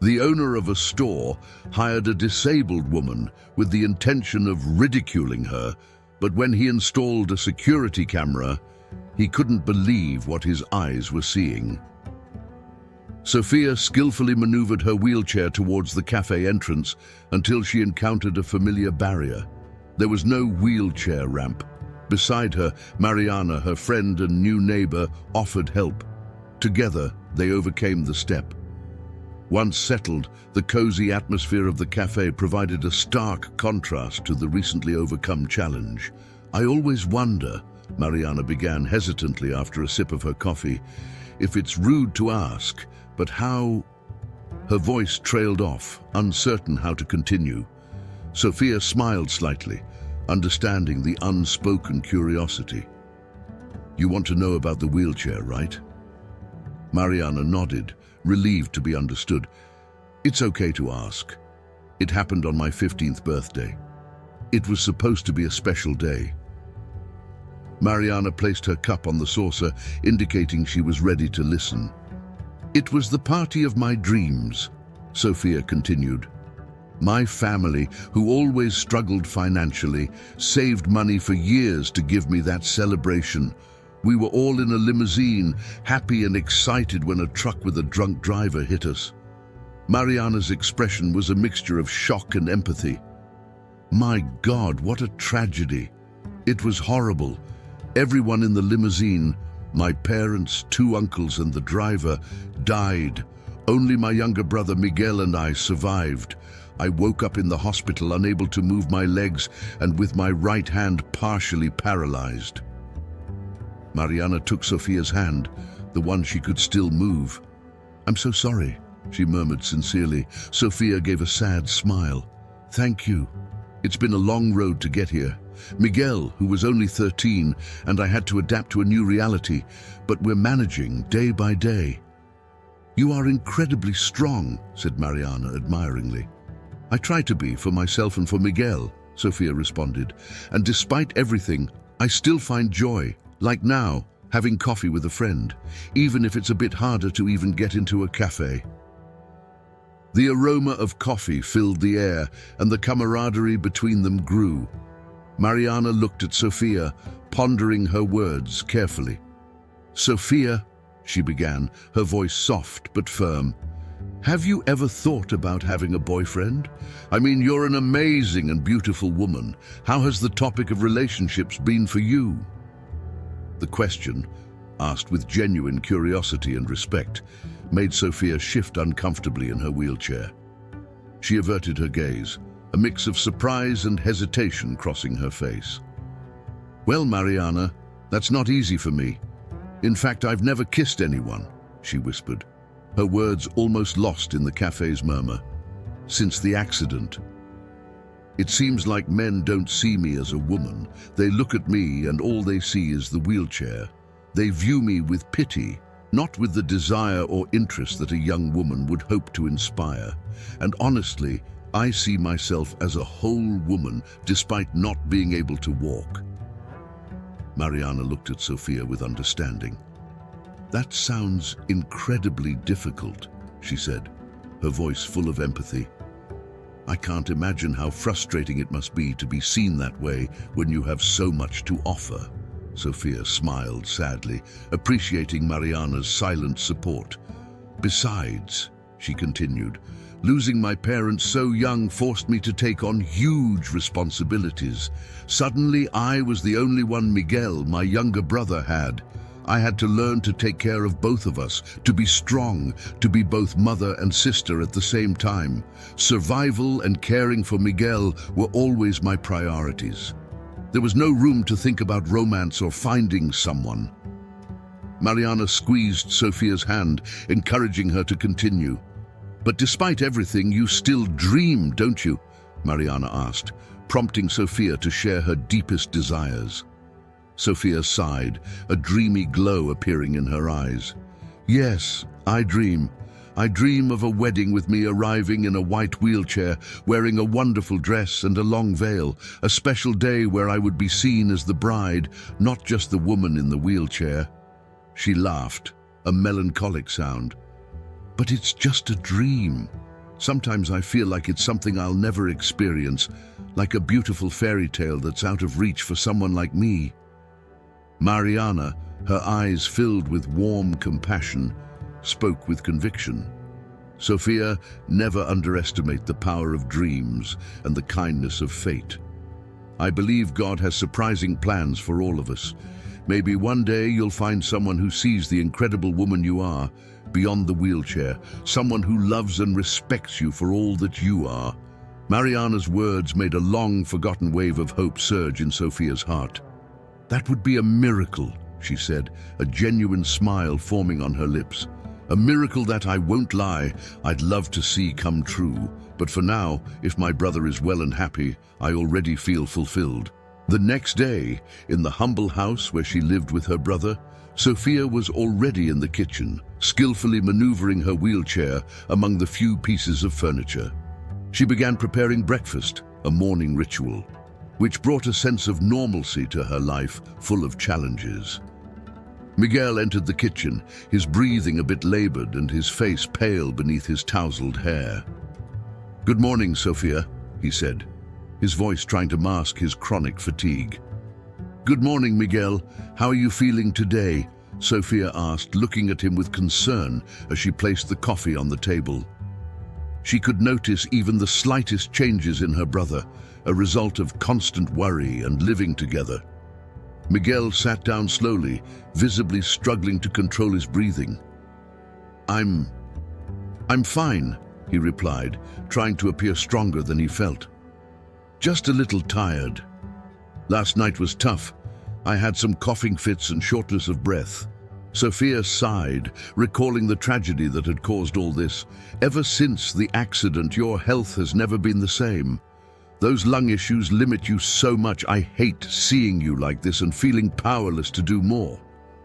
The owner of a store hired a disabled woman with the intention of ridiculing her, but when he installed a security camera, he couldn't believe what his eyes were seeing. Sophia skillfully maneuvered her wheelchair towards the cafe entrance until she encountered a familiar barrier. There was no wheelchair ramp. Beside her, Mariana, her friend and new neighbor, offered help. Together, they overcame the step. Once settled, the cozy atmosphere of the cafe provided a stark contrast to the recently overcome challenge. "I always wonder," Mariana began hesitantly after a sip of her coffee, "if it's rude to ask, but how—" Her voice trailed off, uncertain how to continue. Sophia smiled slightly, understanding the unspoken curiosity. "You want to know about the wheelchair, right?" Mariana nodded, relieved to be understood. "It's okay to ask. It happened on my 15th birthday. It was supposed to be a special day." Mariana placed her cup on the saucer, indicating she was ready to listen. "It was the party of my dreams," Sophia continued. "My family, who always struggled financially, saved money for years to give me that celebration. We were all in a limousine, happy and excited when a truck with a drunk driver hit us." Mariana's expression was a mixture of shock and empathy. "My God, what a tragedy. It was horrible. Everyone in the limousine, my parents, 2 uncles and the driver, died. Only my younger brother Miguel and I survived. I woke up in the hospital unable to move my legs and with my right hand partially paralyzed." Mariana took Sophia's hand, the one she could still move. "I'm so sorry," she murmured sincerely. Sophia gave a sad smile. "Thank you. It's been a long road to get here. Miguel, who was only 13, and I had to adapt to a new reality, but we're managing day by day." "You are incredibly strong," said Mariana admiringly. "I try to be, for myself and for Miguel," Sophia responded. "And despite everything, I still find joy, like now, having coffee with a friend, even if it's a bit harder to even get into a cafe." The aroma of coffee filled the air, and the camaraderie between them grew. Mariana looked at Sophia, pondering her words carefully. "Sophia," she began, her voice soft but firm, "have you ever thought about having a boyfriend? I mean, you're an amazing and beautiful woman. How has the topic of relationships been for you?" The question, asked with genuine curiosity and respect, made Sophia shift uncomfortably in her wheelchair. She averted her gaze, a mix of surprise and hesitation crossing her face. "Well, Mariana, that's not easy for me. In fact, I've never kissed anyone," she whispered, her words almost lost in the cafe's murmur. "Since the accident. It seems like men don't see me as a woman. They look at me and all they see is the wheelchair. They view me with pity, not with the desire or interest that a young woman would hope to inspire. And honestly, I see myself as a whole woman despite not being able to walk." Mariana looked at Sophia with understanding. "That sounds incredibly difficult," she said, her voice full of empathy. "I can't imagine how frustrating it must be to be seen that way when you have so much to offer." Sophia smiled sadly, appreciating Mariana's silent support. "Besides," she continued, "losing my parents so young forced me to take on huge responsibilities. Suddenly, I was the only one Miguel, my younger brother, had. I had to learn to take care of both of us, to be strong, to be both mother and sister at the same time. Survival and caring for Miguel were always my priorities. There was no room to think about romance or finding someone." Mariana squeezed Sophia's hand, encouraging her to continue. "But despite everything, you still dream, don't you?" Mariana asked, prompting Sophia to share her deepest desires. Sophia sighed, a dreamy glow appearing in her eyes. "Yes, I dream. I dream of a wedding with me arriving in a white wheelchair, wearing a wonderful dress and a long veil, a special day where I would be seen as the bride, not just the woman in the wheelchair." She laughed, a melancholic sound. "But it's just a dream," Sometimes I feel like it's something I'll never experience, like a beautiful fairy tale that's out of reach for someone like me." Mariana, her eyes filled with warm compassion, spoke with conviction. "Sophia, never underestimate the power of dreams and the kindness of fate. I believe God has surprising plans for all of us. Maybe one day you'll find someone who sees the incredible woman you are, beyond the wheelchair, someone who loves and respects you for all that you are." Mariana's words made a long-forgotten wave of hope surge in Sophia's heart. "That would be a miracle," she said, a genuine smile forming on her lips. "A miracle that, I won't lie, I'd love to see come true. But for now, if my brother is well and happy, I already feel fulfilled." The next day, in the humble house where she lived with her brother, Sophia was already in the kitchen, skillfully maneuvering her wheelchair among the few pieces of furniture. She began preparing breakfast, a morning ritual, which brought a sense of normalcy to her life full of challenges. Miguel entered the kitchen, his breathing a bit labored and his face pale beneath his tousled hair. "Good morning, Sophia," he said, his voice trying to mask his chronic fatigue. "Good morning, Miguel. How are you feeling today?" Sophia asked, looking at him with concern as she placed the coffee on the table. She could notice even the slightest changes in her brother, a result of constant worry and living together. Miguel sat down slowly, visibly struggling to control his breathing. I'm fine," he replied, trying to appear stronger than he felt. "Just a little tired. Last night was tough. I had some coughing fits and shortness of breath." Sophia sighed, recalling the tragedy that had caused all this. "Ever since the accident, your health has never been the same. Those lung issues limit you so much. I hate seeing you like this and feeling powerless to do more."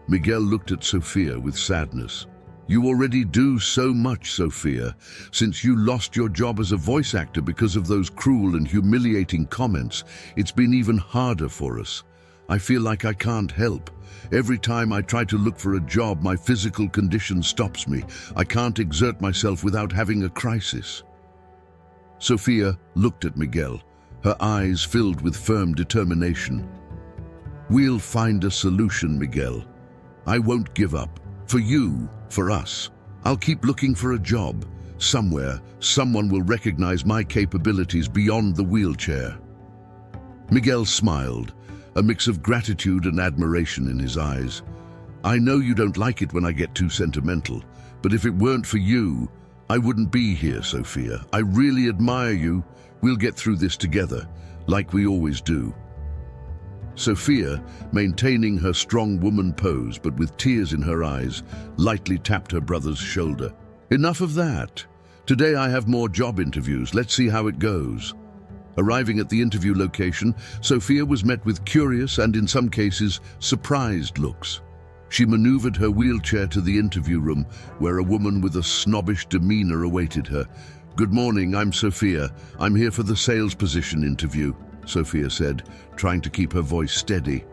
Miguel looked at Sophia with sadness. "You already do so much, Sophia. Since you lost your job as a voice actor because of those cruel and humiliating comments, it's been even harder for us. I feel like I can't help. Every time I try to look for a job, my physical condition stops me. I can't exert myself without having a crisis." Sophia looked at Miguel, her eyes filled with firm determination. "We'll find a solution, Miguel. I won't give up. For you, for us. I'll keep looking for a job. Somewhere, someone will recognize my capabilities beyond the wheelchair." Miguel smiled, a mix of gratitude and admiration in his eyes. "I know you don't like it when I get too sentimental, but if it weren't for you, I wouldn't be here, Sophia. I really admire you. We'll get through this together, like we always do." Sophia, maintaining her strong woman pose but with tears in her eyes, lightly tapped her brother's shoulder. "Enough of that. Today I have more job interviews. Let's see how it goes." Arriving at the interview location, Sophia was met with curious and, in some cases, surprised looks. She maneuvered her wheelchair to the interview room, where a woman with a snobbish demeanor awaited her. "Good morning, I'm Sophia. I'm here for the sales position interview," Sophia said, trying to keep her voice steady.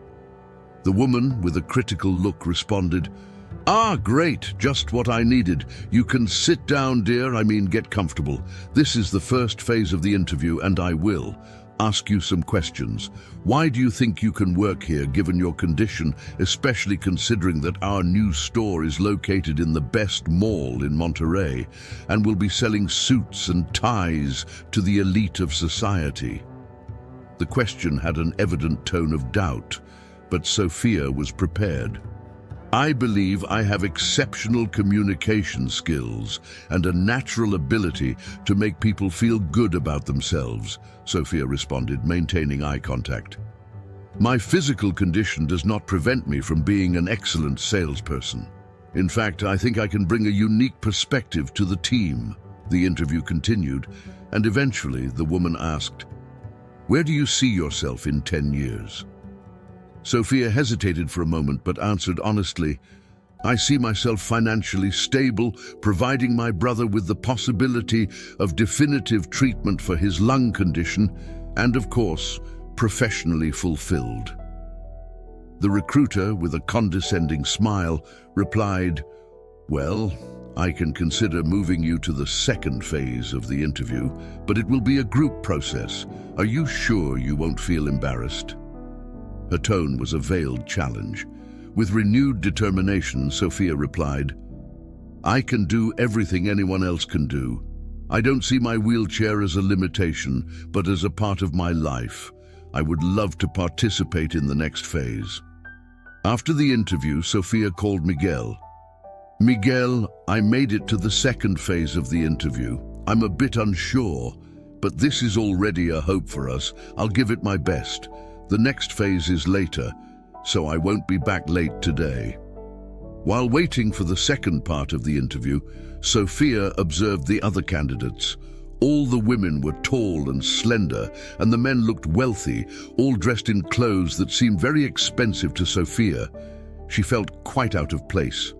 The woman, with a critical look, responded, "Ah, great, just what I needed. You can sit down, dear, get comfortable. This is the first phase of the interview, and I will ask you some questions. Why do you think you can work here, given your condition, especially considering that our new store is located in the best mall in Monterey and will be selling suits and ties to the elite of society?" The question had an evident tone of doubt, but Sophia was prepared. "I believe I have exceptional communication skills and a natural ability to make people feel good about themselves," Sophia responded, maintaining eye contact. "My physical condition does not prevent me from being an excellent salesperson. In fact, I think I can bring a unique perspective to the team." The interview continued, and eventually the woman asked, "Where do you see yourself in 10 years?" Sophia hesitated for a moment but answered honestly, "I see myself financially stable, providing my brother with the possibility of definitive treatment for his lung condition, and of course, professionally fulfilled." The recruiter, with a condescending smile, replied, "Well, I can consider moving you to the second phase of the interview, but it will be a group process. Are you sure you won't feel embarrassed?" Her tone was a veiled challenge. With renewed determination, Sophia replied, "I can do everything anyone else can do. I don't see my wheelchair as a limitation, but as a part of my life. I would love to participate in the next phase." After the interview, Sophia called Miguel. "Miguel, I made it to the second phase of the interview. I'm a bit unsure, but this is already a hope for us. I'll give it my best. The next phase is later, so I won't be back late today." While waiting for the second part of the interview, Sophia observed the other candidates. All the women were tall and slender, and the men looked wealthy, all dressed in clothes that seemed very expensive to Sophia. She felt quite out of place.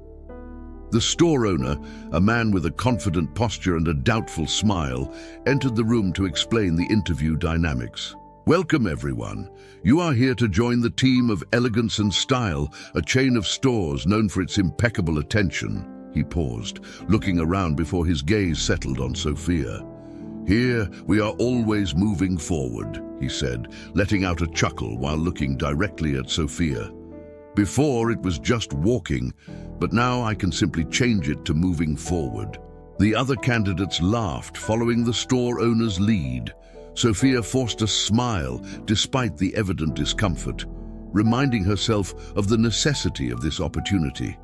The store owner, a man with a confident posture and a doubtful smile, entered the room to explain the interview dynamics. "Welcome, everyone. You are here to join the team of Elegance and Style, a chain of stores known for its impeccable attention." He paused, looking around before his gaze settled on Sophia. "Here, we are always moving forward," he said, letting out a chuckle while looking directly at Sophia. "Before, it was just walking, but now I can simply change it to moving forward." The other candidates laughed, following the store owner's lead. Sophia forced a smile despite the evident discomfort, reminding herself of the necessity of this opportunity.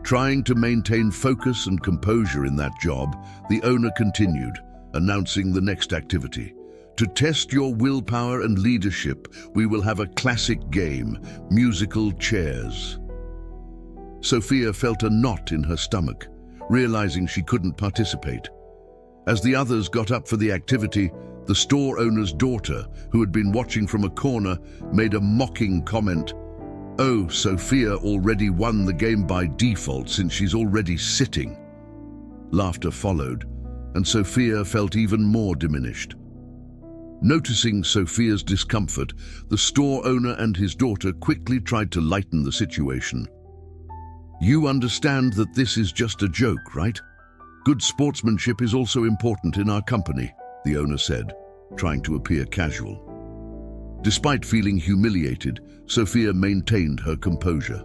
Trying to maintain focus and composure in that job, the owner continued, announcing the next activity. "To test your willpower and leadership, we will have a classic game, musical chairs." Sophia felt a knot in her stomach, realizing she couldn't participate. As the others got up for the activity, the store owner's daughter, who had been watching from a corner, made a mocking comment. "Oh, Sophia already won the game by default since she's already sitting." Laughter followed, and Sophia felt even more diminished. Noticing Sophia's discomfort, the store owner and his daughter quickly tried to lighten the situation. "You understand that this is just a joke, right? Good sportsmanship is also important in our company," the owner said, trying to appear casual. Despite feeling humiliated, Sophia maintained her composure.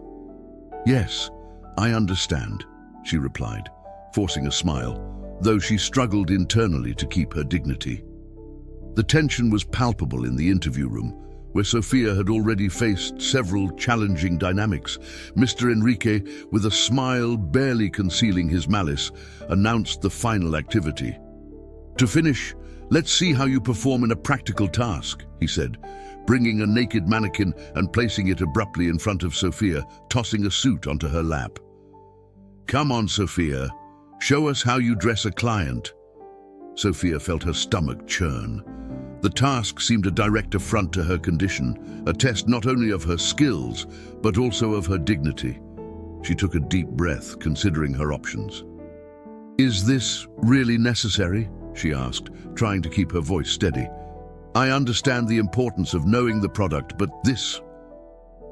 "Yes, I understand," she replied, forcing a smile, though she struggled internally to keep her dignity. The tension was palpable in the interview room, where Sophia had already faced several challenging dynamics. Mr. Enrique, with a smile barely concealing his malice, announced the final activity. "To finish, let's see how you perform in a practical task," he said, bringing a naked mannequin and placing it abruptly in front of Sophia, tossing a suit onto her lap. "Come on, Sophia. Show us how you dress a client." Sophia felt her stomach churn. The task seemed a direct affront to her condition, a test not only of her skills, but also of her dignity. She took a deep breath, considering her options. "Is this really necessary?" she asked, trying to keep her voice steady. "I understand the importance of knowing the product, but this..."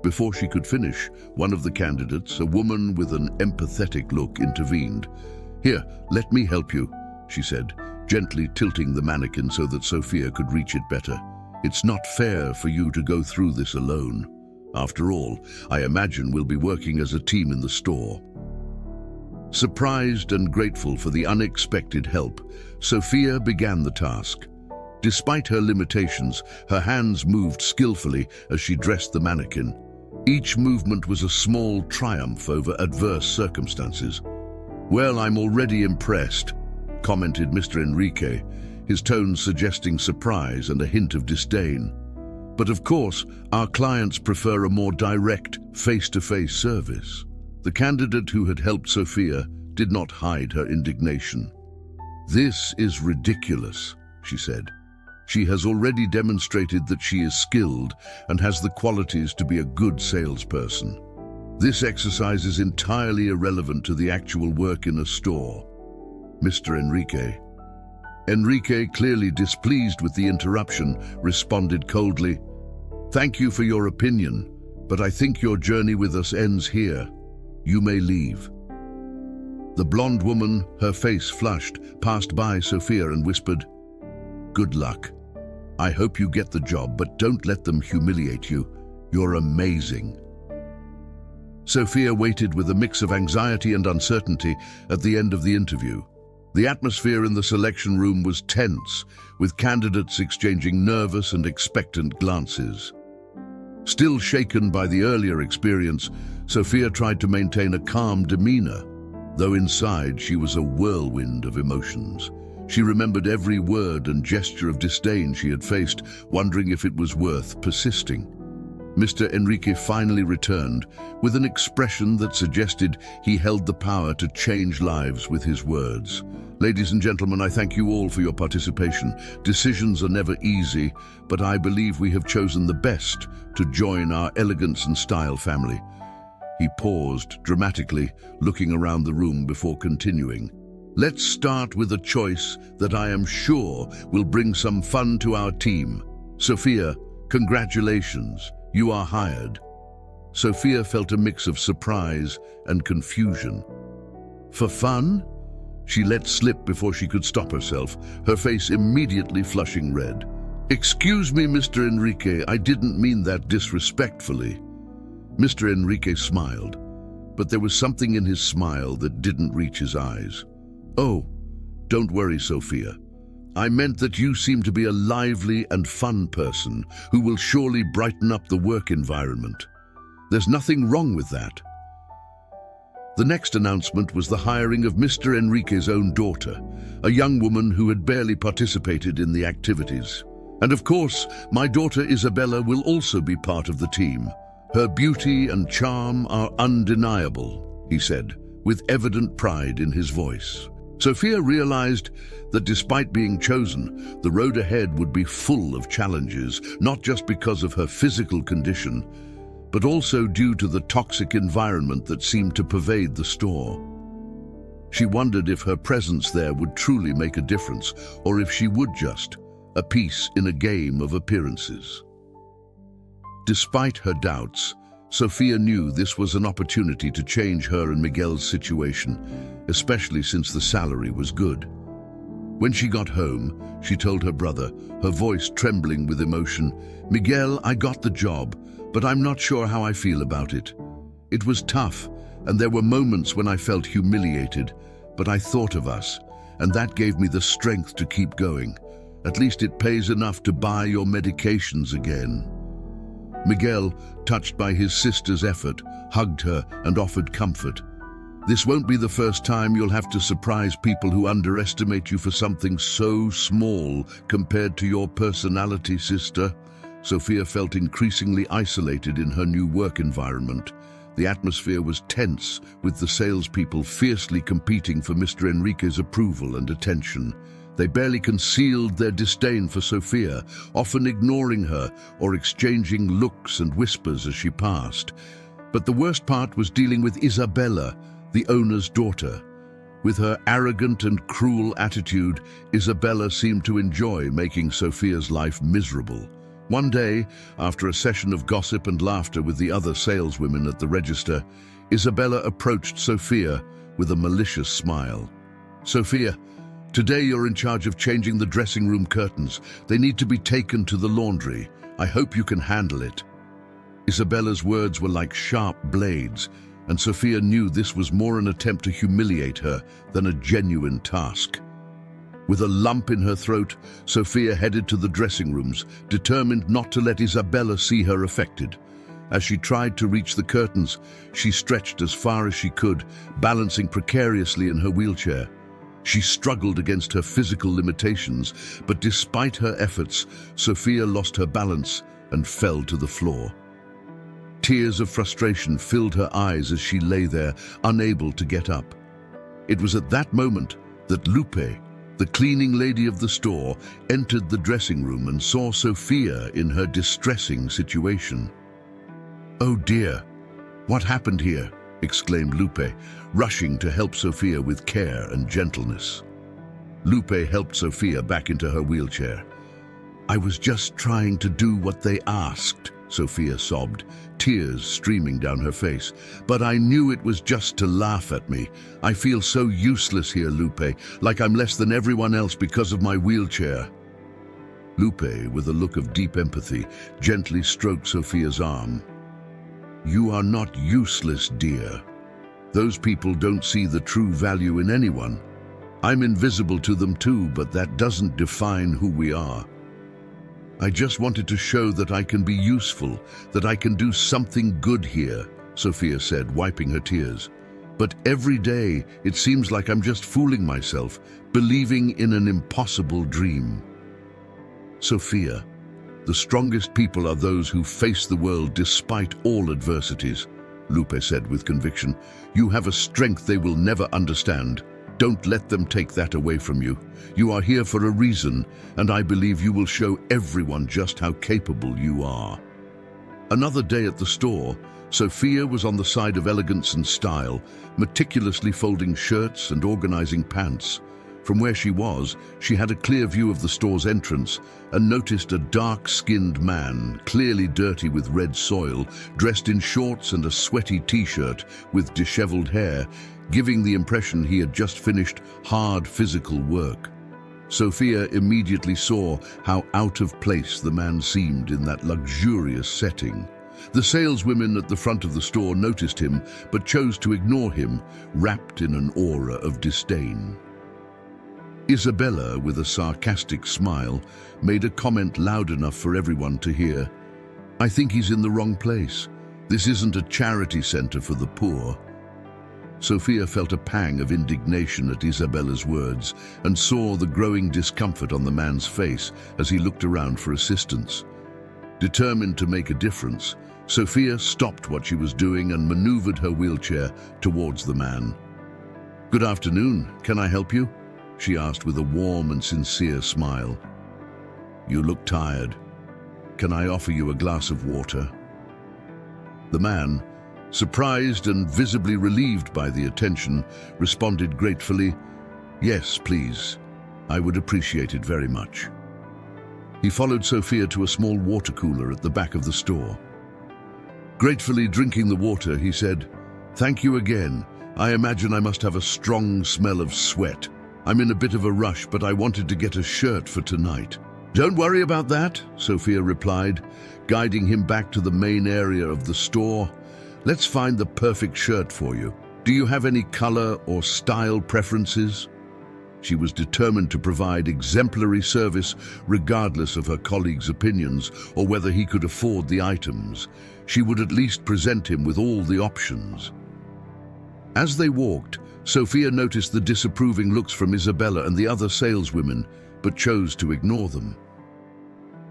Before she could finish, one of the candidates, a woman with an empathetic look, intervened. "Here, let me help you," she said, gently tilting the mannequin so that Sophia could reach it better. "It's not fair for you to go through this alone. After all, I imagine we'll be working as a team in the store." Surprised and grateful for the unexpected help, Sophia began the task. Despite her limitations, her hands moved skillfully as she dressed the mannequin. Each movement was a small triumph over adverse circumstances. "Well, I'm already impressed," commented Mr. Enrique, his tone suggesting surprise and a hint of disdain. "But of course, our clients prefer a more direct, face-to-face service." The candidate who had helped Sophia did not hide her indignation. "This is ridiculous," she said. "She has already demonstrated that she is skilled and has the qualities to be a good salesperson. This exercise is entirely irrelevant to the actual work in a store." Mr. Enrique, clearly displeased with the interruption, responded coldly, "Thank you for your opinion, but I think your journey with us ends here. You may leave." The blonde woman, her face flushed, passed by Sophia and whispered, "Good luck. I hope you get the job, but don't let them humiliate you. You're amazing." Sophia waited with a mix of anxiety and uncertainty at the end of the interview. The atmosphere in the selection room was tense, with candidates exchanging nervous and expectant glances. Still shaken by the earlier experience, Sophia tried to maintain a calm demeanor, though inside she was a whirlwind of emotions. She remembered every word and gesture of disdain she had faced, wondering if it was worth persisting. Mr. Enrique finally returned with an expression that suggested he held the power to change lives with his words. "Ladies and gentlemen, I thank you all for your participation. Decisions are never easy, but I believe we have chosen the best to join our elegance and style family." He paused dramatically, looking around the room before continuing. "Let's start with a choice that I am sure will bring some fun to our team. Sophia, congratulations. You are hired." Sophia felt a mix of surprise and confusion. "For fun?" She let slip before she could stop herself, her face immediately flushing red. "Excuse me, Mr. Enrique, I didn't mean that disrespectfully." Mr. Enrique smiled, but there was something in his smile that didn't reach his eyes. "Oh, don't worry, Sophia. I meant that you seem to be a lively and fun person who will surely brighten up the work environment. There's nothing wrong with that." The next announcement was the hiring of Mr. Enrique's own daughter, a young woman who had barely participated in the activities. "And of course, my daughter Isabella will also be part of the team. Her beauty and charm are undeniable," he said, with evident pride in his voice. Sophia realized that despite being chosen, the road ahead would be full of challenges, not just because of her physical condition, but also due to the toxic environment that seemed to pervade the store. She wondered if her presence there would truly make a difference, or if she would just a piece in a game of appearances. Despite her doubts, Sophia knew this was an opportunity to change her and Miguel's situation, especially since the salary was good. When she got home, she told her brother, her voice trembling with emotion, "Miguel, I got the job, but I'm not sure how I feel about it. It was tough, and there were moments when I felt humiliated, but I thought of us, and that gave me the strength to keep going. At least it pays enough to buy your medications again." Miguel, touched by his sister's effort, hugged her and offered comfort. "This won't be the first time you'll have to surprise people who underestimate you for something so small compared to your personality, sister." Sophia felt increasingly isolated in her new work environment. The atmosphere was tense, with the salespeople fiercely competing for Mr. Enrique's approval and attention. They barely concealed their disdain for Sophia, often ignoring her or exchanging looks and whispers as she passed. But the worst part was dealing with Isabella, the owner's daughter. With her arrogant and cruel attitude, Isabella seemed to enjoy making Sophia's life miserable. One day, after a session of gossip and laughter with the other saleswomen at the register, Isabella approached Sophia with a malicious smile. "Sophia, today you're in charge of changing the dressing room curtains. They need to be taken to the laundry. I hope you can handle it." Isabella's words were like sharp blades, and Sophia knew this was more an attempt to humiliate her than a genuine task. With a lump in her throat, Sophia headed to the dressing rooms, determined not to let Isabella see her affected. As she tried to reach the curtains, she stretched as far as she could, balancing precariously in her wheelchair. She struggled against her physical limitations, but despite her efforts, Sophia lost her balance and fell to the floor. Tears of frustration filled her eyes as she lay there, unable to get up. It was at that moment that Lupe, the cleaning lady of the store, entered the dressing room and saw Sophia in her distressing situation. "Oh dear, what happened here?" exclaimed Lupe, rushing to help Sophia with care and gentleness. Lupe helped Sophia back into her wheelchair. "I was just trying to do what they asked," Sophia sobbed, tears streaming down her face. But I knew it was just to laugh at me. I feel so useless here, Lupe, like I'm less than everyone else because of my wheelchair. Lupe, with a look of deep empathy, gently stroked Sophia's arm. You are not useless, dear. Those people don't see the true value in anyone. I'm invisible to them too, but that doesn't define who we are. I just wanted to show that I can be useful, that I can do something good here, Sophia said, wiping her tears. But every day, it seems like I'm just fooling myself, believing in an impossible dream. Sophia, the strongest people are those who face the world despite all adversities, Lupe said with conviction. You have a strength they will never understand. Don't let them take that away from you. You are here for a reason, and I believe you will show everyone just how capable you are. Another day at the store, Sophia was on the side of elegance and style, meticulously folding shirts and organizing pants. From where she was, she had a clear view of the store's entrance and noticed a dark-skinned man, clearly dirty with red soil, dressed in shorts and a sweaty t-shirt with disheveled hair, giving the impression he had just finished hard physical work. Sophia immediately saw how out of place the man seemed in that luxurious setting. The saleswomen at the front of the store noticed him, but chose to ignore him, wrapped in an aura of disdain. Isabella, with a sarcastic smile, made a comment loud enough for everyone to hear. I think he's in the wrong place. This isn't a charity center for the poor. Sophia felt a pang of indignation at Isabella's words and saw the growing discomfort on the man's face as he looked around for assistance. Determined to make a difference, Sophia stopped what she was doing and maneuvered her wheelchair towards the man. Good afternoon, can I help you? She asked with a warm and sincere smile. You look tired. Can I offer you a glass of water? The man, surprised and visibly relieved by the attention, responded gratefully, Yes, please. I would appreciate it very much. He followed Sophia to a small water cooler at the back of the store. Gratefully drinking the water, he said, Thank you again. I imagine I must have a strong smell of sweat. I'm in a bit of a rush, but I wanted to get a shirt for tonight. Don't worry about that, Sophia replied, guiding him back to the main area of the store. Let's find the perfect shirt for you. Do you have any color or style preferences? She was determined to provide exemplary service regardless of her colleagues' opinions or whether he could afford the items. She would at least present him with all the options. As they walked, Sophia noticed the disapproving looks from Isabella and the other saleswomen, but chose to ignore them.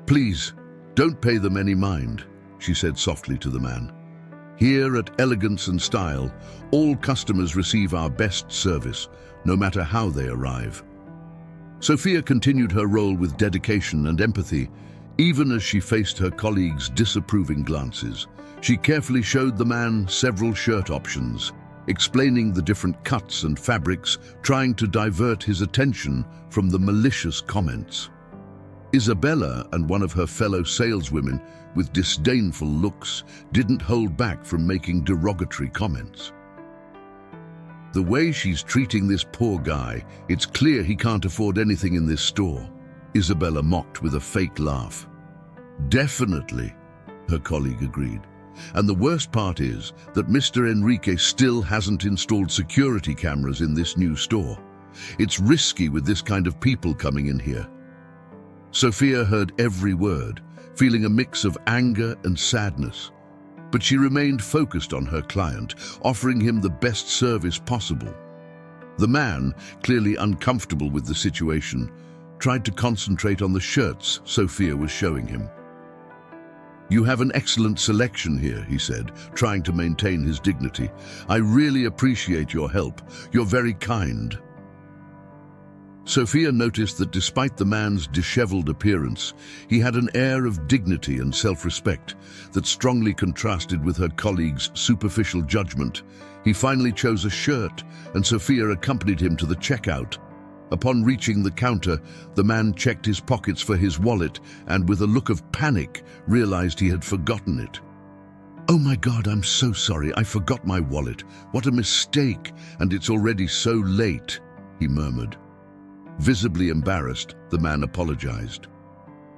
Please, don't pay them any mind, she said softly to the man. Here at Elegance and Style, all customers receive our best service, no matter how they arrive. Sophia continued her role with dedication and empathy, even as she faced her colleagues' disapproving glances. She carefully showed the man several shirt options, explaining the different cuts and fabrics, trying to divert his attention from the malicious comments. Isabella and one of her fellow saleswomen, with disdainful looks, didn't hold back from making derogatory comments. The way she's treating this poor guy, it's clear he can't afford anything in this store, Isabella mocked with a fake laugh. Definitely, her colleague agreed. And the worst part is that Mr. Enrique still hasn't installed security cameras in this new store. It's risky with this kind of people coming in here. Sophia heard every word, feeling a mix of anger and sadness. But she remained focused on her client, offering him the best service possible. The man, clearly uncomfortable with the situation, tried to concentrate on the shirts Sophia was showing him. You have an excellent selection here, he said, trying to maintain his dignity. I really appreciate your help. You're very kind. Sophia noticed that despite the man's disheveled appearance, he had an air of dignity and self-respect that strongly contrasted with her colleague's superficial judgment. He finally chose a shirt, and Sophia accompanied him to the checkout. Upon reaching the counter, the man checked his pockets for his wallet and, with a look of panic, realized he had forgotten it. "Oh my God, I'm so sorry. I forgot my wallet. What a mistake, and it's already so late," he murmured. Visibly embarrassed, the man apologized.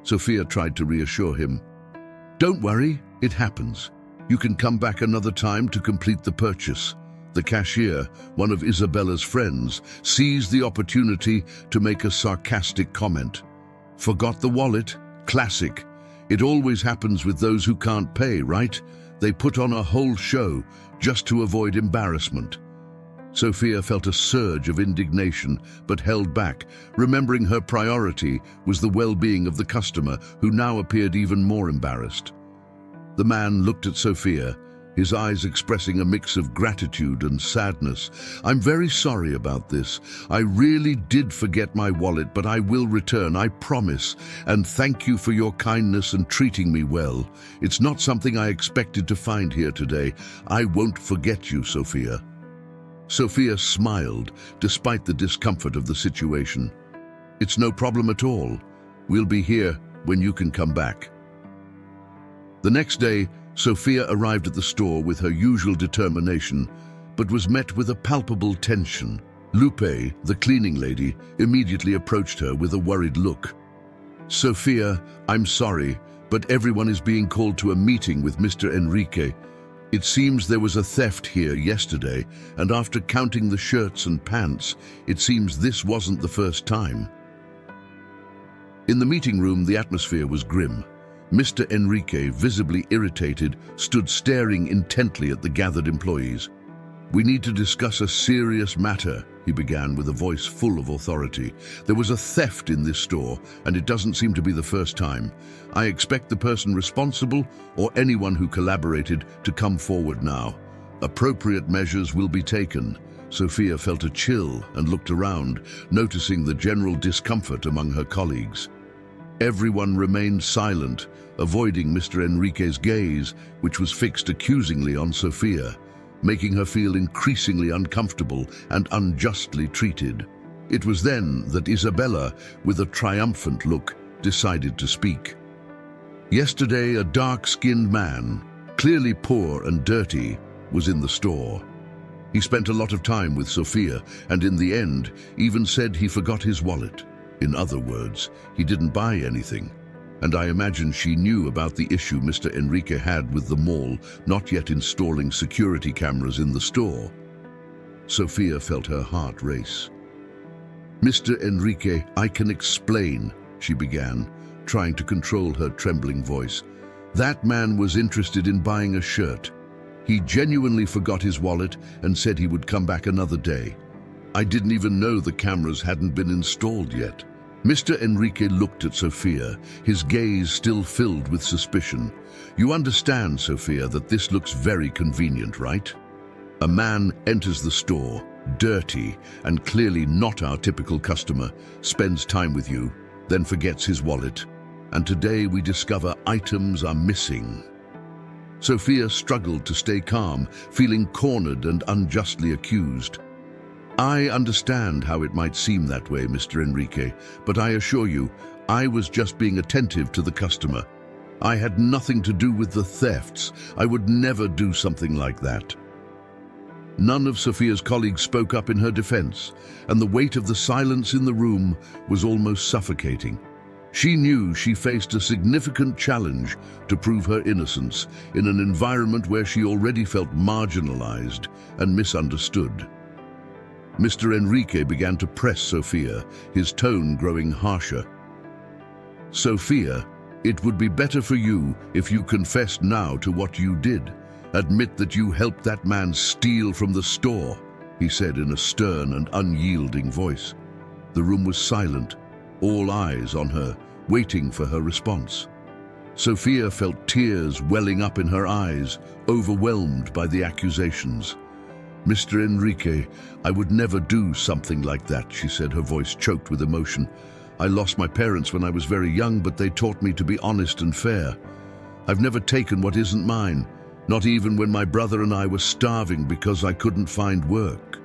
Sophia tried to reassure him. "Don't worry, it happens. You can come back another time to complete the purchase." The cashier, one of Isabella's friends, seized the opportunity to make a sarcastic comment. "Forgot the wallet? Classic. It always happens with those who can't pay, right? They put on a whole show just to avoid embarrassment." Sophia felt a surge of indignation, but held back, remembering her priority was the well-being of the customer, who now appeared even more embarrassed. The man looked at Sophia, his eyes expressing a mix of gratitude and sadness. "I'm very sorry about this. I really did forget my wallet, but I will return, I promise. And thank you for your kindness and treating me well. It's not something I expected to find here today. I won't forget you, Sophia." Sophia smiled, despite the discomfort of the situation. "It's no problem at all. We'll be here when you can come back." The next day, Sophia arrived at the store with her usual determination, but was met with a palpable tension. Lupe, the cleaning lady, immediately approached her with a worried look. "Sophia, I'm sorry, but everyone is being called to a meeting with Mr. Enrique. It seems there was a theft here yesterday, and after counting the shirts and pants, it seems this wasn't the first time." In the meeting room, the atmosphere was grim. Mr. Enrique, visibly irritated, stood staring intently at the gathered employees. "We need to discuss a serious matter," he began with a voice full of authority. "There was a theft in this store, and it doesn't seem to be the first time. I expect the person responsible or anyone who collaborated to come forward now. Appropriate measures will be taken." Sophia felt a chill and looked around, noticing the general discomfort among her colleagues. Everyone remained silent, avoiding Mr. Enrique's gaze, which was fixed accusingly on Sophia, making her feel increasingly uncomfortable and unjustly treated. It was then that Isabella, with a triumphant look, decided to speak. "Yesterday, a dark-skinned man, clearly poor and dirty, was in the store. He spent a lot of time with Sophia, and in the end, even said he forgot his wallet. In other words, he didn't buy anything. And I imagine she knew about the issue Mr. Enrique had with the mall not yet installing security cameras in the store." Sophia felt her heart race. "Mr. Enrique, I can explain," she began, trying to control her trembling voice. "That man was interested in buying a shirt. He genuinely forgot his wallet and said he would come back another day. I didn't even know the cameras hadn't been installed yet." Mr. Enrique looked at Sophia, his gaze still filled with suspicion. "You understand, Sophia, that this looks very convenient, right? A man enters the store, dirty and clearly not our typical customer, spends time with you, then forgets his wallet, and today we discover items are missing." Sophia struggled to stay calm, feeling cornered and unjustly accused. "I understand how it might seem that way, Mr. Enrique, but I assure you, I was just being attentive to the customer. I had nothing to do with the thefts. I would never do something like that." None of Sophia's colleagues spoke up in her defense, and the weight of the silence in the room was almost suffocating. She knew she faced a significant challenge to prove her innocence in an environment where she already felt marginalized and misunderstood. Mr. Enrique began to press Sophia, his tone growing harsher. "Sophia, it would be better for you if you confessed now to what you did. Admit that you helped that man steal from the store," he said in a stern and unyielding voice. The room was silent, all eyes on her, waiting for her response. Sophia felt tears welling up in her eyes, overwhelmed by the accusations. "Mr. Enrique, I would never do something like that," she said, her voice choked with emotion. "I lost my parents when I was very young, but they taught me to be honest and fair. I've never taken what isn't mine, not even when my brother and I were starving because I couldn't find work."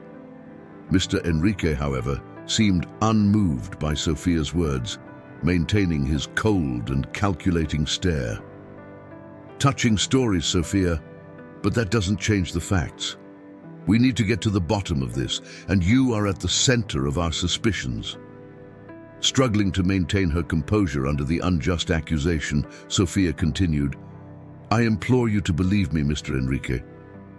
Mr. Enrique, however, seemed unmoved by Sophia's words, maintaining his cold and calculating stare. Touching stories, Sophia, but that doesn't change the facts. We need to get to the bottom of this, and you are at the center of our suspicions. Struggling to maintain her composure under the unjust accusation, Sophia continued, I implore you to believe me, Mr. Enrique.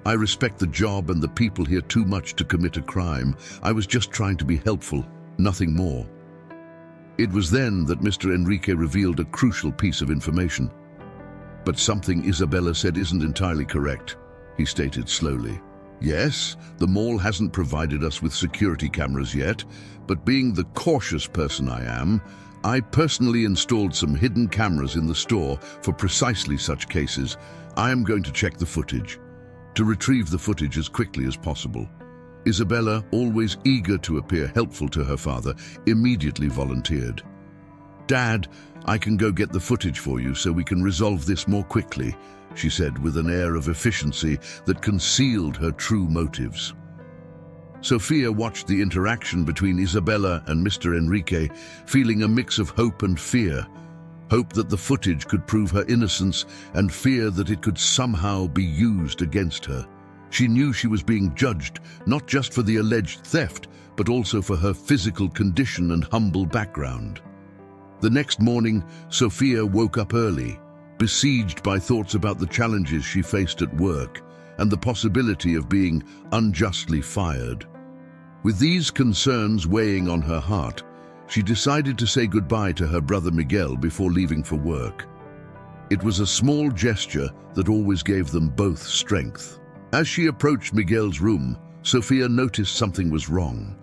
I respect the job and the people here too much to commit a crime. I was just trying to be helpful, nothing more. It was then that Mr. Enrique revealed a crucial piece of information. But something Isabella said isn't entirely correct, he stated slowly. Yes, the mall hasn't provided us with security cameras yet, but being the cautious person I am, I personally installed some hidden cameras in the store for precisely such cases. I am going to check the footage, to retrieve the footage as quickly as possible. Isabella, always eager to appear helpful to her father, immediately volunteered. Dad, I can go get the footage for you so we can resolve this more quickly, she said with an air of efficiency that concealed her true motives. Sophia watched the interaction between Isabella and Mr. Enrique, feeling a mix of hope and fear. Hope that the footage could prove her innocence, and fear that it could somehow be used against her. She knew she was being judged, not just for the alleged theft, but also for her physical condition and humble background. The next morning, Sophia woke up early, besieged by thoughts about the challenges she faced at work and the possibility of being unjustly fired. With these concerns weighing on her heart, she decided to say goodbye to her brother Miguel before leaving for work. It was a small gesture that always gave them both strength. As she approached Miguel's room, Sophia noticed something was wrong.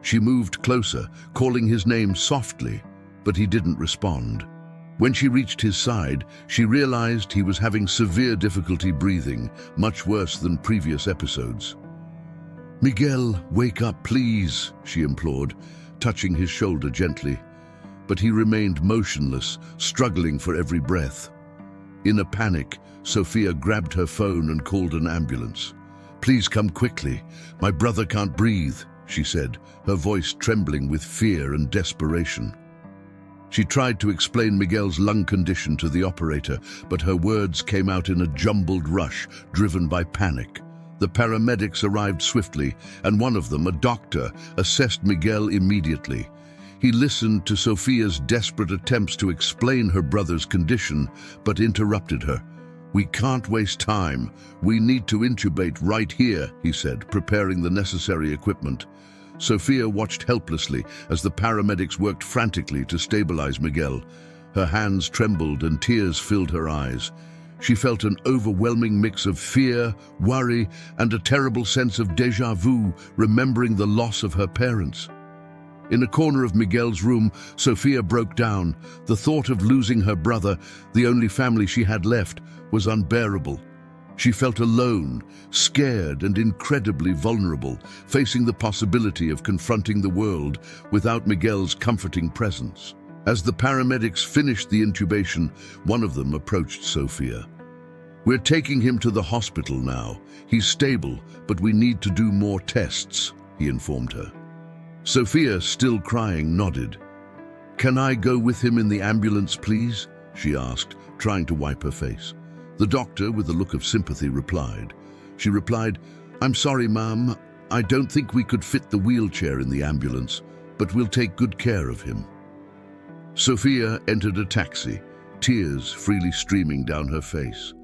She moved closer, calling his name softly, but he didn't respond. When she reached his side, she realized he was having severe difficulty breathing, much worse than previous episodes. Miguel, wake up, please, she implored, touching his shoulder gently. But he remained motionless, struggling for every breath. In a panic, Sophia grabbed her phone and called an ambulance. Please come quickly. My brother can't breathe, she said, her voice trembling with fear and desperation. She tried to explain Miguel's lung condition to the operator, but her words came out in a jumbled rush, driven by panic. The paramedics arrived swiftly, and one of them, a doctor, assessed Miguel immediately. He listened to Sophia's desperate attempts to explain her brother's condition, but interrupted her. We can't waste time. We need to intubate right here, he said, preparing the necessary equipment. Sophia watched helplessly as the paramedics worked frantically to stabilize Miguel. Her hands trembled and tears filled her eyes. She felt an overwhelming mix of fear, worry, and a terrible sense of déjà vu, remembering the loss of her parents. In a corner of Miguel's room, Sophia broke down. The thought of losing her brother, the only family she had left, was unbearable. She felt alone, scared and incredibly vulnerable, facing the possibility of confronting the world without Miguel's comforting presence. As the paramedics finished the intubation, one of them approached Sophia. We're taking him to the hospital now. He's stable, but we need to do more tests, he informed her. Sophia, still crying, nodded. Can I go with him in the ambulance, please? She asked, trying to wipe her face. The doctor, with a look of sympathy, replied. She replied, I'm sorry, ma'am. I don't think we could fit the wheelchair in the ambulance, but we'll take good care of him. Sophia entered a taxi, tears freely streaming down her face.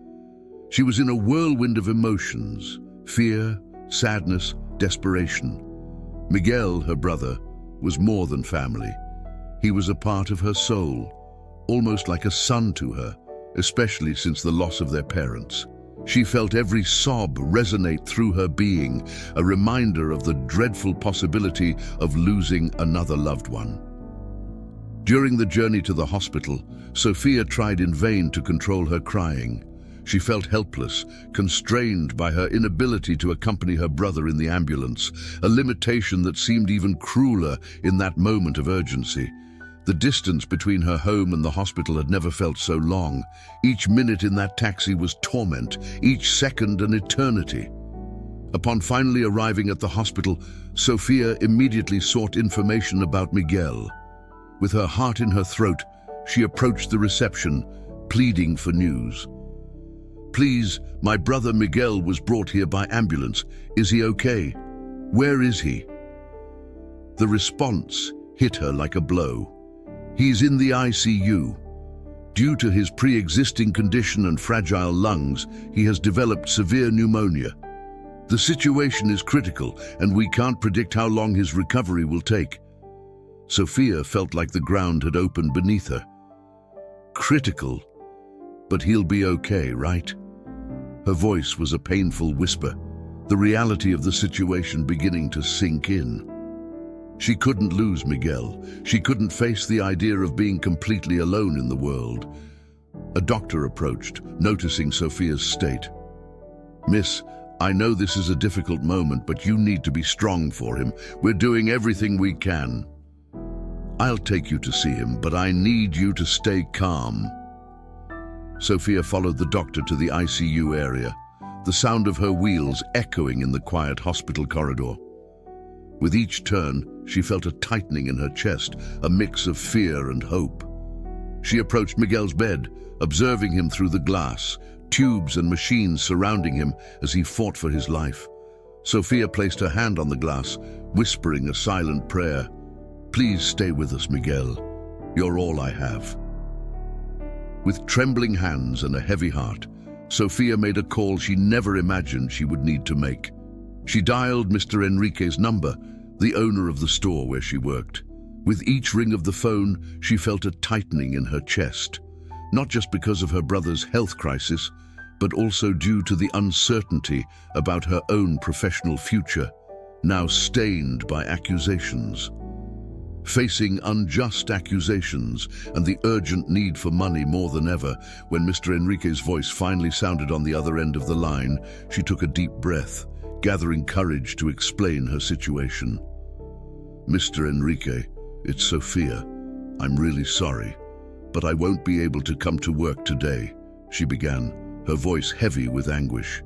She was in a whirlwind of emotions, fear, sadness, desperation. Miguel, her brother, was more than family. He was a part of her soul, almost like a son to her, especially since the loss of their parents. She felt every sob resonate through her being, a reminder of the dreadful possibility of losing another loved one. During the journey to the hospital, Sophia tried in vain to control her crying. She felt helpless, constrained by her inability to accompany her brother in the ambulance, a limitation that seemed even crueler in that moment of urgency. The distance between her home and the hospital had never felt so long. Each minute in that taxi was torment, each second an eternity. Upon finally arriving at the hospital, Sophia immediately sought information about Miguel. With her heart in her throat, she approached the reception, pleading for news. "Please, my brother Miguel was brought here by ambulance. Is he okay? Where is he?" The response hit her like a blow. "He's in the ICU. Due to his pre-existing condition and fragile lungs, he has developed severe pneumonia. The situation is critical, and we can't predict how long his recovery will take." Sophia felt like the ground had opened beneath her. Critical? But he'll be okay, right? Her voice was a painful whisper, the reality of the situation beginning to sink in. She couldn't lose Miguel. She couldn't face the idea of being completely alone in the world. A doctor approached, noticing Sophia's state. "Miss, I know this is a difficult moment, but you need to be strong for him. We're doing everything we can." "I'll take you to see him, but I need you to stay calm." Sophia followed the doctor to the ICU area, the sound of her wheels echoing in the quiet hospital corridor. With each turn, she felt a tightening in her chest, a mix of fear and hope. She approached Miguel's bed, observing him through the glass, tubes and machines surrounding him as he fought for his life. Sophia placed her hand on the glass, whispering a silent prayer. "Please stay with us, Miguel. You're all I have." With trembling hands and a heavy heart, Sophia made a call she never imagined she would need to make. She dialed Mr. Enrique's number, the owner of the store where she worked. With each ring of the phone, she felt a tightening in her chest, not just because of her brother's health crisis, but also due to the uncertainty about her own professional future, now stained by accusations. Facing unjust accusations and the urgent need for money more than ever, when Mr. Enrique's voice finally sounded on the other end of the line, she took a deep breath, gathering courage to explain her situation. "Mr. Enrique, it's Sophia. I'm really sorry, but I won't be able to come to work today," she began, her voice heavy with anguish.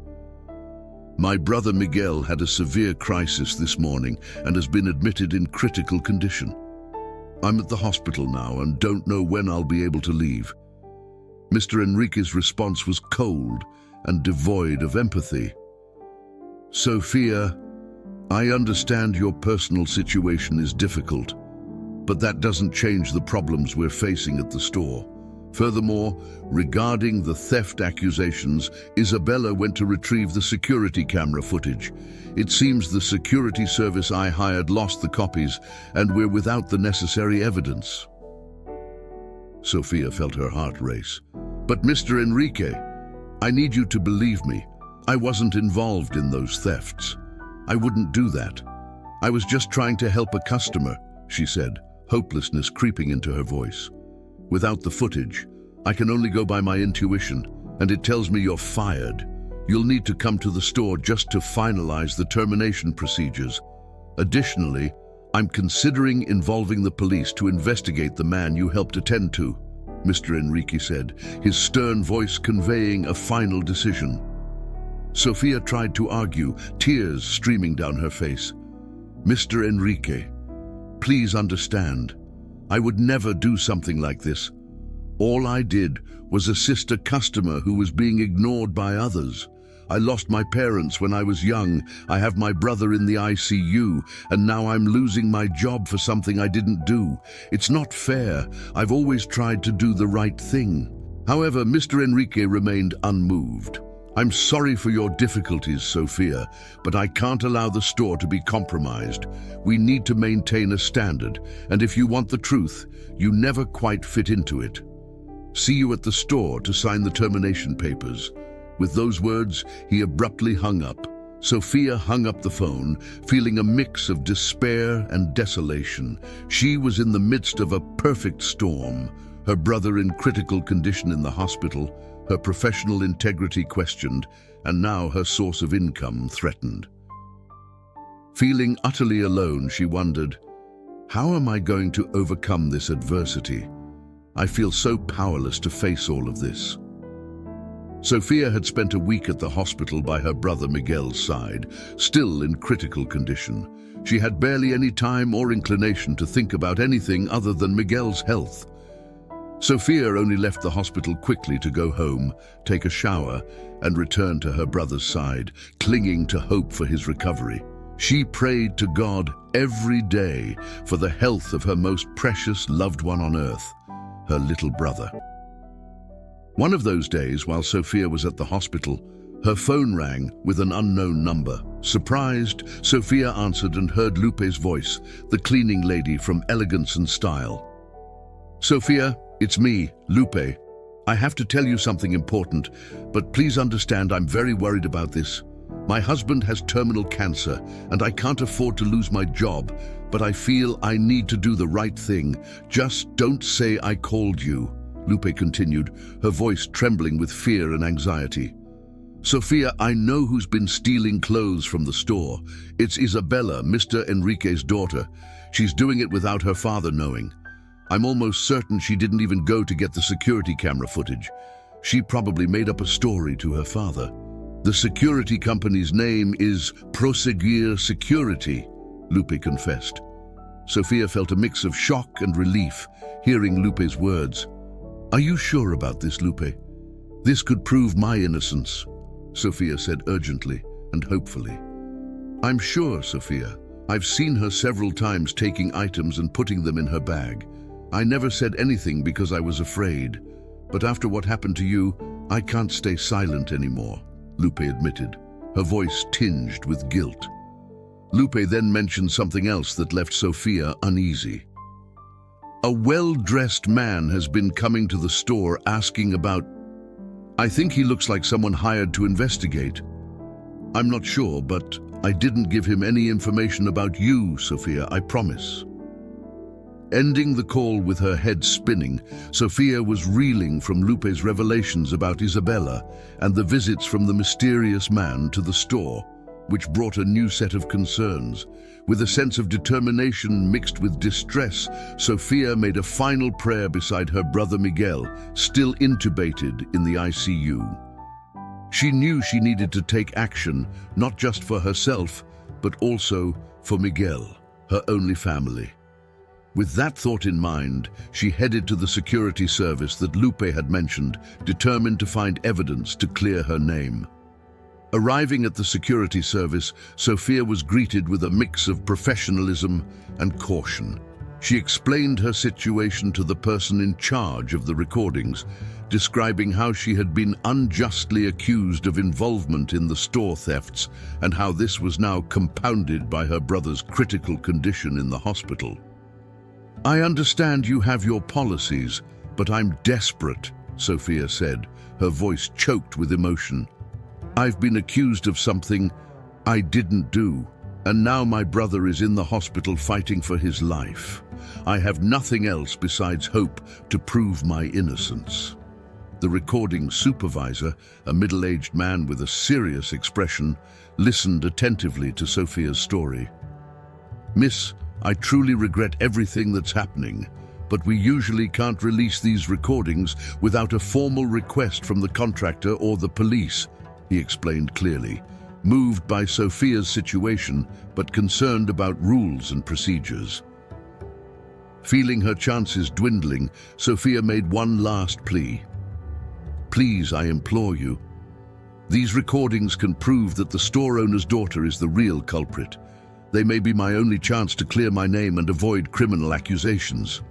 "My brother Miguel had a severe crisis this morning and has been admitted in critical condition. I'm at the hospital now and don't know when I'll be able to leave." Mr. Enrique's response was cold and devoid of empathy. "Sophia, I understand your personal situation is difficult, but that doesn't change the problems we're facing at the store. Furthermore, regarding the theft accusations, Isabella went to retrieve the security camera footage. It seems the security service I hired lost the copies, and we're without the necessary evidence." Sophia felt her heart race. "But Mr. Enrique, I need you to believe me. I wasn't involved in those thefts. I wouldn't do that. I was just trying to help a customer," she said, hopelessness creeping into her voice. "Without the footage, I can only go by my intuition, and it tells me you're fired. You'll need to come to the store just to finalize the termination procedures. Additionally, I'm considering involving the police to investigate the man you helped attend to," Mr. Enrique said, his stern voice conveying a final decision. Sophia tried to argue, tears streaming down her face. "Mr. Enrique, please understand. I would never do something like this. All I did was assist a customer who was being ignored by others. I lost my parents when I was young. I have my brother in the ICU, and now I'm losing my job for something I didn't do. It's not fair. I've always tried to do the right thing." However, Mr. Enrique remained unmoved. "I'm sorry for your difficulties, Sophia, but I can't allow the store to be compromised. We need to maintain a standard, and if you want the truth, you never quite fit into it. See you at the store to sign the termination papers." With those words, he abruptly hung up. Sophia hung up the phone, feeling a mix of despair and desolation. She was in the midst of a perfect storm, her brother in critical condition in the hospital, her professional integrity questioned, and now her source of income threatened. Feeling utterly alone, she wondered, "How am I going to overcome this adversity? I feel so powerless to face all of this." Sophia had spent a week at the hospital by her brother Miguel's side, still in critical condition. She had barely any time or inclination to think about anything other than Miguel's health. Sophia only left the hospital quickly to go home, take a shower, and return to her brother's side, clinging to hope for his recovery. She prayed to God every day for the health of her most precious loved one on earth, her little brother. One of those days, while Sophia was at the hospital, her phone rang with an unknown number. Surprised, Sophia answered and heard Lupe's voice, the cleaning lady from Elegance and Style. "Sophia, it's me, Lupe. I have to tell you something important, but please understand I'm very worried about this. My husband has terminal cancer, and I can't afford to lose my job, but I feel I need to do the right thing. Just don't say I called you," Lupe continued, her voice trembling with fear and anxiety. "Sophia, I know who's been stealing clothes from the store. It's Isabella, Mr. Enrique's daughter. She's doing it without her father knowing. I'm almost certain she didn't even go to get the security camera footage. She probably made up a story to her father. The security company's name is Proseguir Security," Lupe confessed. Sophia felt a mix of shock and relief, hearing Lupe's words. "Are you sure about this, Lupe? This could prove my innocence," Sophia said urgently and hopefully. "I'm sure, Sophia. I've seen her several times taking items and putting them in her bag. I never said anything because I was afraid. But after what happened to you, I can't stay silent anymore," Lupe admitted, her voice tinged with guilt. Lupe then mentioned something else that left Sophia uneasy. "A well-dressed man has been coming to the store asking about... I think he looks like someone hired to investigate. I'm not sure, but I didn't give him any information about you, Sophia, I promise." Ending the call with her head spinning, Sophia was reeling from Lupe's revelations about Isabella and the visits from the mysterious man to the store, which brought a new set of concerns. With a sense of determination mixed with distress, Sophia made a final prayer beside her brother Miguel, still intubated in the ICU. She knew she needed to take action, not just for herself, but also for Miguel, her only family. With that thought in mind, she headed to the security service that Lupe had mentioned, determined to find evidence to clear her name. Arriving at the security service, Sophia was greeted with a mix of professionalism and caution. She explained her situation to the person in charge of the recordings, describing how she had been unjustly accused of involvement in the store thefts and how this was now compounded by her brother's critical condition in the hospital. "I understand you have your policies, but I'm desperate," Sophia said, her voice choked with emotion. "I've been accused of something I didn't do, and now my brother is in the hospital fighting for his life. I have nothing else besides hope to prove my innocence." The recording supervisor, a middle-aged man with a serious expression, listened attentively to Sophia's story. "Miss, I truly regret everything that's happening, but we usually can't release these recordings without a formal request from the contractor or the police," he explained clearly, moved by Sophia's situation but concerned about rules and procedures. Feeling her chances dwindling, Sophia made one last plea. "Please, I implore you. These recordings can prove that the store owner's daughter is the real culprit. They may be my only chance to clear my name and avoid criminal accusations."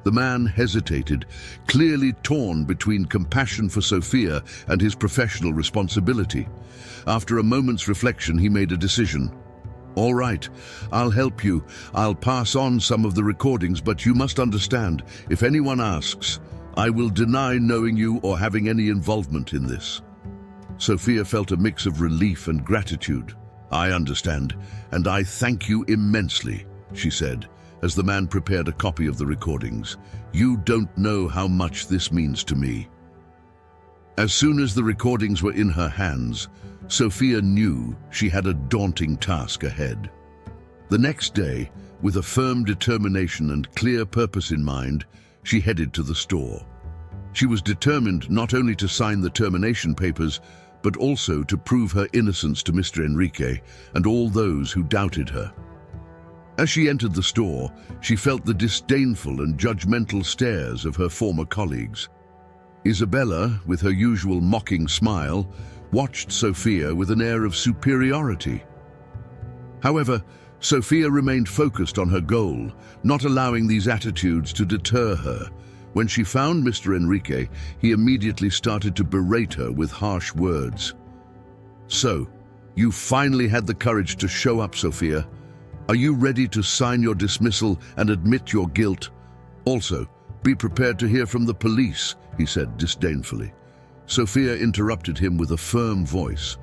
The man hesitated, clearly torn between compassion for Sophia and his professional responsibility. After a moment's reflection, he made a decision. "All right, I'll help you. I'll pass on some of the recordings, but you must understand, if anyone asks, I will deny knowing you or having any involvement in this." Sophia felt a mix of relief and gratitude. "I understand, and I thank you immensely," she said, as the man prepared a copy of the recordings. "You don't know how much this means to me." As soon as the recordings were in her hands, Sophia knew she had a daunting task ahead. The next day, with a firm determination and clear purpose in mind, she headed to the store. She was determined not only to sign the termination papers, but also to prove her innocence to Mr. Enrique and all those who doubted her. As she entered the store, she felt the disdainful and judgmental stares of her former colleagues. Isabella, with her usual mocking smile, watched Sophia with an air of superiority. However, Sophia remained focused on her goal, not allowing these attitudes to deter her. When she found Mr. Enrique, he immediately started to berate her with harsh words. "So, you finally had the courage to show up, Sophia. Are you ready to sign your dismissal and admit your guilt? Also, be prepared to hear from the police," he said disdainfully. Sophia interrupted him with a firm voice,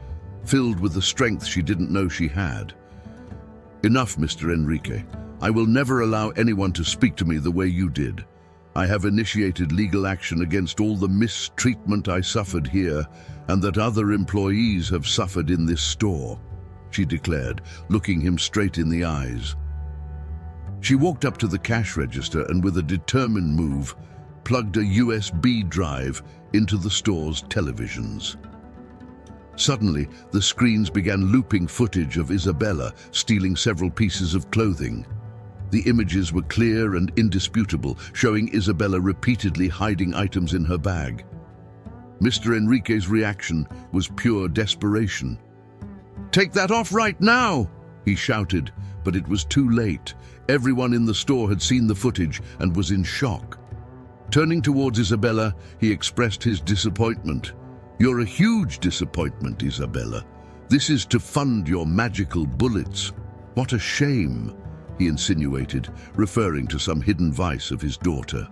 filled with the strength she didn't know she had. "Enough, Mr. Enrique. I will never allow anyone to speak to me the way you did. I have initiated legal action against all the mistreatment I suffered here and that other employees have suffered in this store," she declared, looking him straight in the eyes. She walked up to the cash register and with a determined move, plugged a USB drive into the store's televisions. Suddenly, the screens began looping footage of Isabella stealing several pieces of clothing. The images were clear and indisputable, showing Isabella repeatedly hiding items in her bag. Mr. Enrique's reaction was pure desperation. "Take that off right now!" he shouted, but it was too late. Everyone in the store had seen the footage and was in shock. Turning towards Isabella, he expressed his disappointment. "You're a huge disappointment, Isabella. This is to fund your magical bullets. What a shame," he insinuated, referring to some hidden vice of his daughter.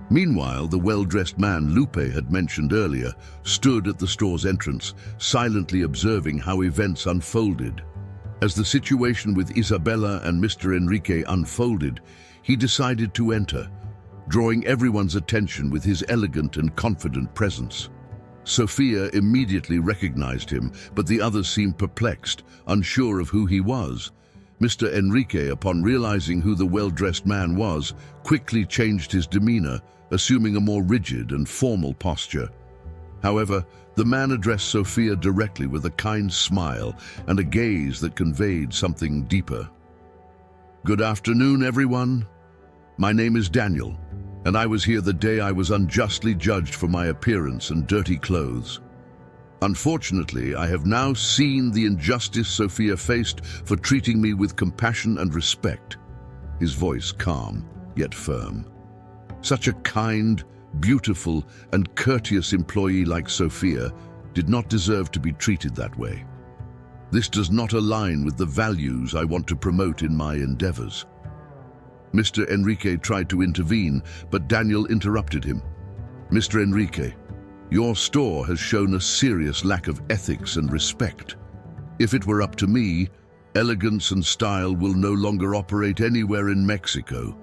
Meanwhile, the well-dressed man Lupe had mentioned earlier stood at the store's entrance, silently observing how events unfolded. As the situation with Isabella and Mr. Enrique unfolded, he decided to enter, drawing everyone's attention with his elegant and confident presence. Sophia immediately recognized him, but the others seemed perplexed, unsure of who he was. Mr. Enrique, upon realizing who the well-dressed man was, quickly changed his demeanor, assuming a more rigid and formal posture. However, the man addressed Sophia directly with a kind smile and a gaze that conveyed something deeper. "Good afternoon, everyone. My name is Daniel, and I was here the day I was unjustly judged for my appearance and dirty clothes. Unfortunately, I have now seen the injustice Sophia faced for treating me with compassion and respect." His voice calm, yet firm. Such a kind, beautiful, and courteous employee like Sophia did not deserve to be treated that way. This does not align with the values I want to promote in my endeavors. Mr. Enrique tried to intervene, but Daniel interrupted him. "Mr. Enrique, your store has shown a serious lack of ethics and respect. If it were up to me, elegance and style will no longer operate anywhere in Mexico."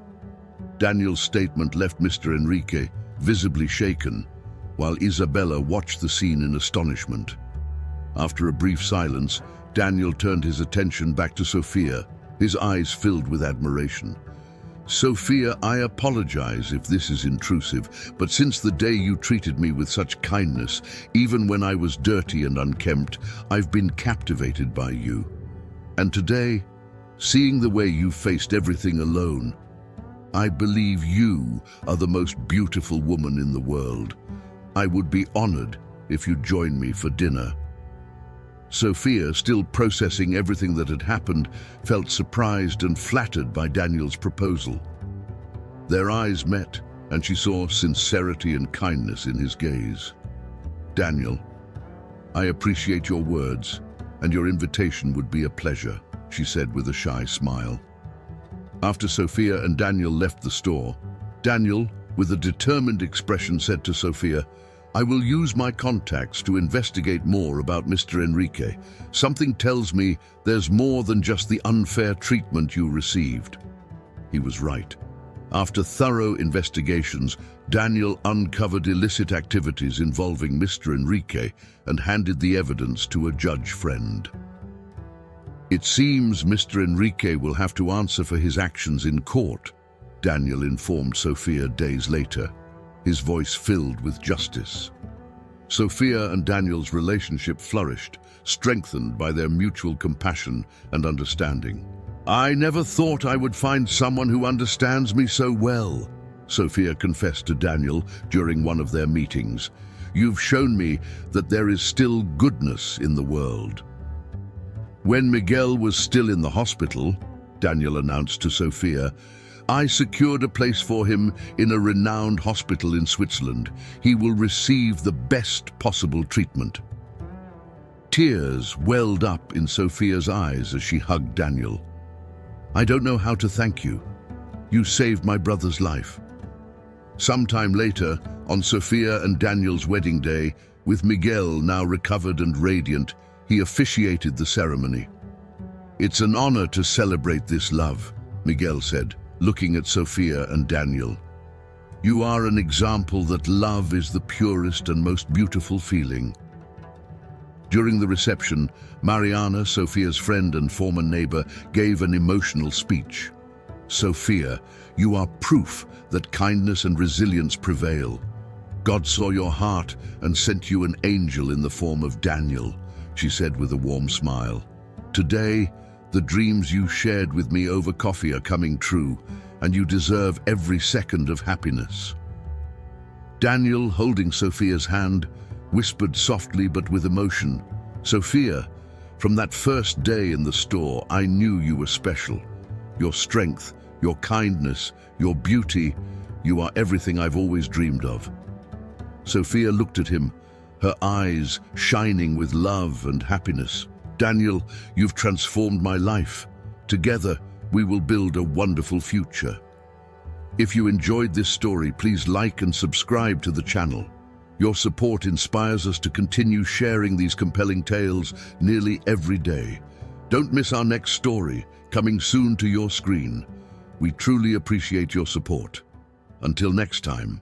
Daniel's statement left Mr. Enrique visibly shaken, while Isabella watched the scene in astonishment. After a brief silence, Daniel turned his attention back to Sophia, his eyes filled with admiration. "Sophia, I apologize if this is intrusive, but since the day you treated me with such kindness, even when I was dirty and unkempt, I've been captivated by you. And today, seeing the way you faced everything alone, I believe you are the most beautiful woman in the world. I would be honored if you joined me for dinner." Sophia, still processing everything that had happened, felt surprised and flattered by Daniel's proposal. Their eyes met, and she saw sincerity and kindness in his gaze. "Daniel, I appreciate your words, and your invitation would be a pleasure," she said with a shy smile. After Sophia and Daniel left the store, Daniel, with a determined expression, said to Sophia, "I will use my contacts to investigate more about Mr. Enrique. Something tells me there's more than just the unfair treatment you received." He was right. After thorough investigations, Daniel uncovered illicit activities involving Mr. Enrique and handed the evidence to a judge friend. "It seems Mr. Enrique will have to answer for his actions in court," Daniel informed Sophia days later. his voice filled with justice. Sophia and Daniel's relationship flourished, strengthened by their mutual compassion and understanding. "I never thought I would find someone who understands me so well," Sophia confessed to Daniel during one of their meetings. "You've shown me that there is still goodness in the world." When Miguel was still in the hospital, Daniel announced to Sophia, "I secured a place for him in a renowned hospital in Switzerland. He will receive the best possible treatment." Tears welled up in Sophia's eyes as she hugged Daniel. "I don't know how to thank you. You saved my brother's life." Sometime later, on Sophia and Daniel's wedding day, with Miguel now recovered and radiant, he officiated the ceremony. "It's an honor to celebrate this love," Miguel said, looking at Sophia and Daniel. "You are an example that love is the purest and most beautiful feeling." During the reception, Mariana, Sophia's friend and former neighbor, gave an emotional speech. "Sophia, you are proof that kindness and resilience prevail. God saw your heart and sent you an angel in the form of Daniel," she said with a warm smile. "Today, the dreams you shared with me over coffee are coming true, and you deserve every second of happiness." Daniel, holding Sophia's hand, whispered softly but with emotion, "Sophia, from that first day in the store, I knew you were special. Your strength, your kindness, your beauty, you are everything I've always dreamed of." Sophia looked at him, her eyes shining with love and happiness. "Daniel, you've transformed my life. Together, we will build a wonderful future." If you enjoyed this story, please like and subscribe to the channel. Your support inspires us to continue sharing these compelling tales nearly every day. Don't miss our next story, coming soon to your screen. We truly appreciate your support. Until next time.